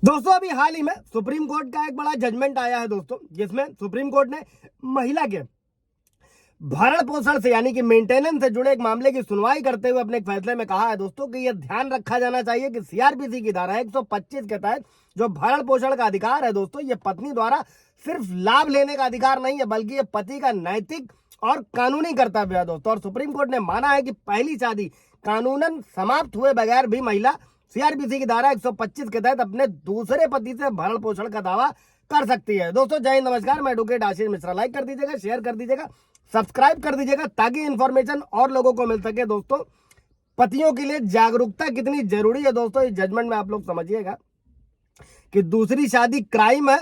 दोस्तों अभी हाल ही में सुप्रीम कोर्ट का एक बड़ा जजमेंट आया है दोस्तों, जिसमें सुप्रीम कोर्ट ने महिला के भरण पोषण से यानी कि मेंटेनेंस से जुड़े एक मामले की सुनवाई करते हुए अपने एक फैसले में कहा है दोस्तों कि यह ध्यान रखा जाना चाहिए कि सीआरपीसी की धारा 125 के तहत जो भरण पोषण का अधिकार है दोस्तों, ये पत्नी द्वारा सिर्फ लाभ लेने का अधिकार नहीं है, बल्कि ये पति का नैतिक और कानूनी कर्तव्य है दोस्तों। और सुप्रीम कोर्ट ने माना है कि पहली शादी कानूनन समाप्त हुए बगैर भी महिला सीआरपीसी की धारा 125 के तहत अपने दूसरे पति से भरण पोषण का दावा कर सकती है। दोस्तों जय हिंद, नमस्कार, मैं एडवोकेट आशीष मिश्रा। लाइक कर दीजिएगा, शेयर कर दीजिएगा, सब्सक्राइब कर दीजिएगा ताकि इंफॉर्मेशन और लोगों को मिल सके। दोस्तों पतियों के लिए जागरूकता कितनी जरूरी है दोस्तों, इस जजमेंट में आप लोग समझिएगा कि दूसरी शादी क्राइम है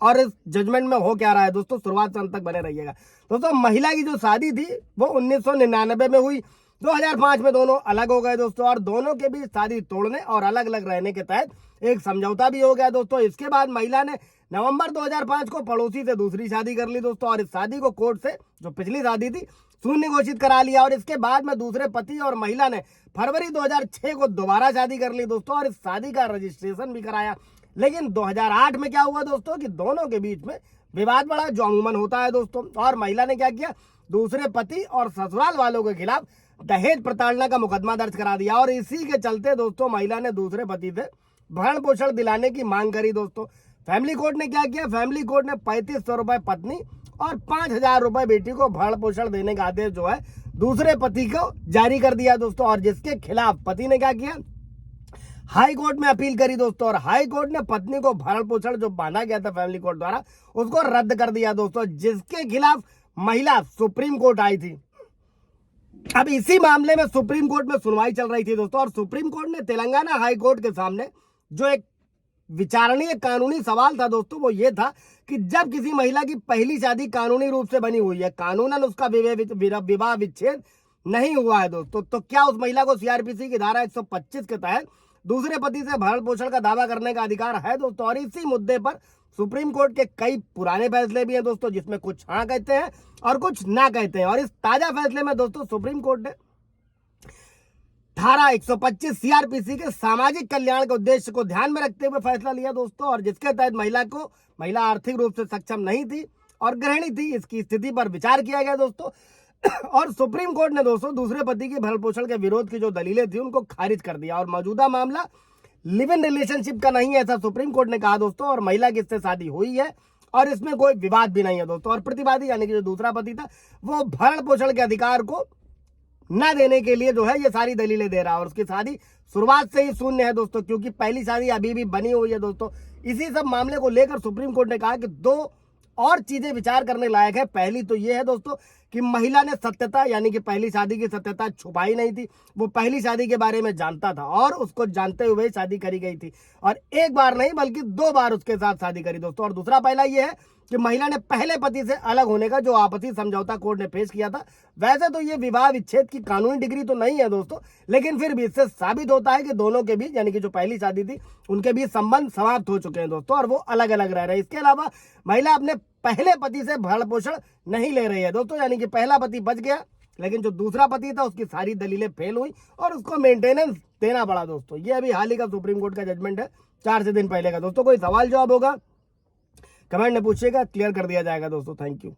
और इस जजमेंट में हो क्या रहा है दोस्तों, शुरुआत से अंत तक बने रहिएगा। दोस्तों महिला की जो शादी थी वो 1999 में हुई, 2005 में दोनों अलग हो गए दोस्तों, और दोनों के बीच शादी तोड़ने और अलग अलग रहने के तहत एक समझौता भी हो गया दोस्तों। इसके बाद महिला ने नवंबर 2005 को पड़ोसी से दूसरी शादी कर ली दोस्तों, और इस शादी को कोर्ट से जो पिछली शादी थी शून्य घोषित करा लिया। और इसके बाद में दूसरे पति और महिला ने फरवरी 2006 को दोबारा शादी कर ली दोस्तों, और इस शादी का रजिस्ट्रेशन भी कराया। लेकिन 2008 में क्या हुआ दोस्तों कि दोनों के बीच में विवाद बढ़ा, जो अमूमन होता है दोस्तों, और महिला ने क्या किया, दूसरे पति और ससुराल वालों के खिलाफ दहेज प्रताड़ना का मुकदमा दर्ज करा दिया। और इसी के चलते दोस्तों महिला ने दूसरे पति से भरण पोषण दिलाने की मांग करी दोस्तों। फैमिली कोर्ट ने क्या किया, फैमिली कोर्ट ने 3500 रुपए पत्नी और 5000 रुपए बेटी को भरण पोषण देने का आदेश जो है दूसरे पति को जारी कर दिया दोस्तों। और जिसके खिलाफ पति ने क्या किया, हाई कोर्ट में अपील करी दोस्तों, और हाई कोर्ट ने पत्नी को भरण पोषण जो बांधा गया था फैमिली कोर्ट द्वारा उसको रद्द कर दिया दोस्तों, जिसके खिलाफ महिला सुप्रीम कोर्ट आई थी। अब इसी मामले में सुप्रीम कोर्ट में सुनवाई चल रही थी दोस्तों, और सुप्रीम कोर्ट ने तेलंगाना हाई कोर्ट के सामने जो एक विचारणीय कानूनी सवाल था दोस्तों, वो ये था कि जब किसी महिला की पहली शादी कानूनी रूप से बनी हुई है, कानूनन उसका विवाह विच्छेद नहीं हुआ है दोस्तों, तो क्या उस महिला को सीआरपीसी की धारा 125 के तहत दूसरे पति से भरण पोषण का दावा करने का अधिकार है दोस्तों। और इसी मुद्दे पर सुप्रीम कोर्ट के कई पुराने फैसले भी हैं दोस्तों, जिसमें कुछ हाँ कहते हैं और कुछ ना कहते हैं। और इस ताजा फैसले में दोस्तों सुप्रीम कोर्ट ने धारा 125 सीआरपीसी के सामाजिक कल्याण के उद्देश्य को ध्यान में रखते हुए फैसला लिया दोस्तों, और जिसके तहत महिला आर्थिक रूप से सक्षम नहीं थी और गृहिणी थी, इसकी स्थिति पर विचार किया गया दोस्तों। और सुप्रीम कोर्ट ने दोस्तों दूसरे पति के भरण पोषण के विरोध की जो दलीलें थी उनको खारिज कर दिया, और मौजूदा मामला लिव इन रिलेशनशिप का नहीं है, ऐसा सुप्रीम कोर्ट ने कहा दोस्तों। और महिला की इससे शादी हुई है और इसमें कोई विवाद भी नहीं है दोस्तों। और प्रतिवादी यानी कि जो दूसरा पति था वो भरण पोषण के अधिकार को न देने के लिए जो है ये सारी दलीलें दे रहा है, और उसकी शादी शुरुआत से ही शून्य है दोस्तों, क्योंकि पहली शादी अभी भी बनी हुई है दोस्तों। इसी सब मामले को लेकर सुप्रीम कोर्ट ने कहा कि दो और चीजें विचार करने लायक है। पहली तो ये है दोस्तों कि महिला ने सत्यता यानी कि पहली शादी की सत्यता छुपाई नहीं थी, वो पहली शादी के बारे में जानता था और उसको जानते हुए शादी करी गई थी, और एक बार नहीं बल्कि 2 बार उसके साथ शादी करी दोस्तों। और दूसरा पहला ये है कि महिला ने पहले पति से अलग होने का जो आपसी समझौता कोर्ट ने पेश किया था, वैसे तो ये विवाह विच्छेद की कानूनी डिग्री तो नहीं है दोस्तों, लेकिन फिर भी इससे साबित होता है कि दोनों के बीच यानी कि जो पहली शादी थी उनके बीच संबंध समाप्त हो चुके हैं दोस्तों, और वो अलग अलग रह रहे हैं। इसके अलावा महिला अपने पहले पति से भरण पोषण नहीं ले रही है दोस्तों, यानी कि पहला पति बच गया लेकिन जो दूसरा पति था उसकी सारी दलीलें फेल हुई और उसको मेंटेनेंस देना पड़ा दोस्तों। ये अभी हाल ही का सुप्रीम कोर्ट का जजमेंट है, 4 दिन पहले का दोस्तों। कोई सवाल जवाब होगा कमेंट में पूछिएगा, क्लियर कर दिया जाएगा दोस्तों। Thank you.